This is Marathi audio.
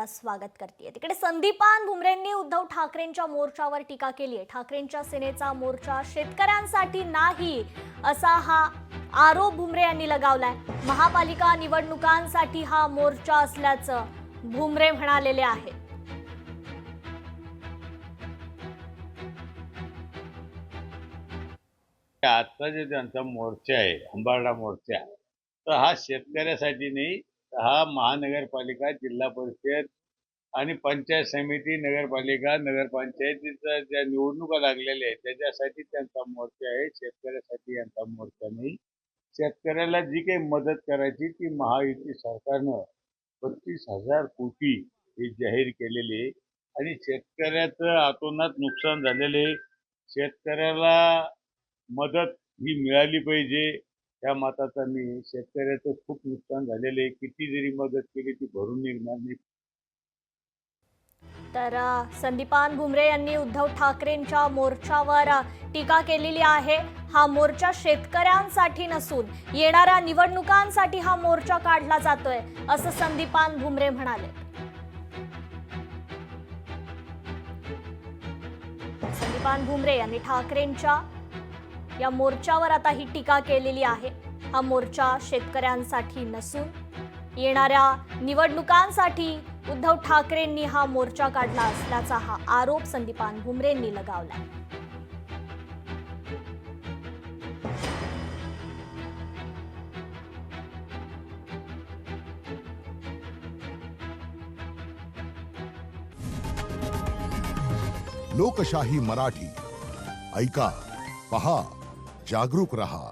आपलं स्वागत करते। तिकडे संदीपान भुमरेंनी उद्धव ठाकरेंच्या मोर्चावर टीका केली आहे। ठाकरेंच्या सेनेचा मोर्चा शेतकऱ्यांसाठी नाही असा हा आरोप भुमरे यांनी लगावलाय। महापालिका निवडणुकांसाठी हा मोर्चा असल्याचं भुमरे म्हणालेले आहे। आजचा जे त्यांचा मोर्चा आहे अंबारडा मोर्चा, तर हा शेतकऱ्यासाठी नाही, हा महानगरपालिका, जिल्हा परिषद आणि पंचायत समिती, नगरपालिका, नगरपंचायतीच्या ज्या निवडणुका लागलेल्या आहेत त्याच्यासाठी त्यांचा मोर्चा आहे। शेतकऱ्यासाठी यांचा मोर्चा नाही। शेतकऱ्याला जी काही मदत करायची ती महायुती सरकारनं 32,000 कोटी हे जाहीर केलेले आहे आणि शेतकऱ्याचं अतोनात नुकसान झालेले, शेतकऱ्याला मदत ही मिळाली पाहिजे या मताचा मी। शेतकऱ्याचं खूप नुकसान झालेले, किती जरी मदत केली ती भरून निघणार नाही। तर संदीपान भुमरे यांनी उद्धव ठाकरेंच्या मोर्चावर टीका केलेली आहे। हा मोर्चा शेतकऱ्यांसाठी नसून येणाऱ्या निवडणुकांसाठी हा मोर्चा काढला जातोय असं संदीपान भुमरे म्हणाले। संदीपान भुमरे यांनी ठाकरेंच्या या मोर्चावर आता ही टीका केलेली आहे। हा मोर्चा शेतकऱ्यांसाठी नसून येणाऱ्या निवडणुकांसाठी उद्धव ठाकरेंनी हा मोर्चा काढला असल्याचा हा आरोप संदीपान भुमरेंनी लगावला। लोकशाही मराठी ऐका, पहा, जागरूक रहा।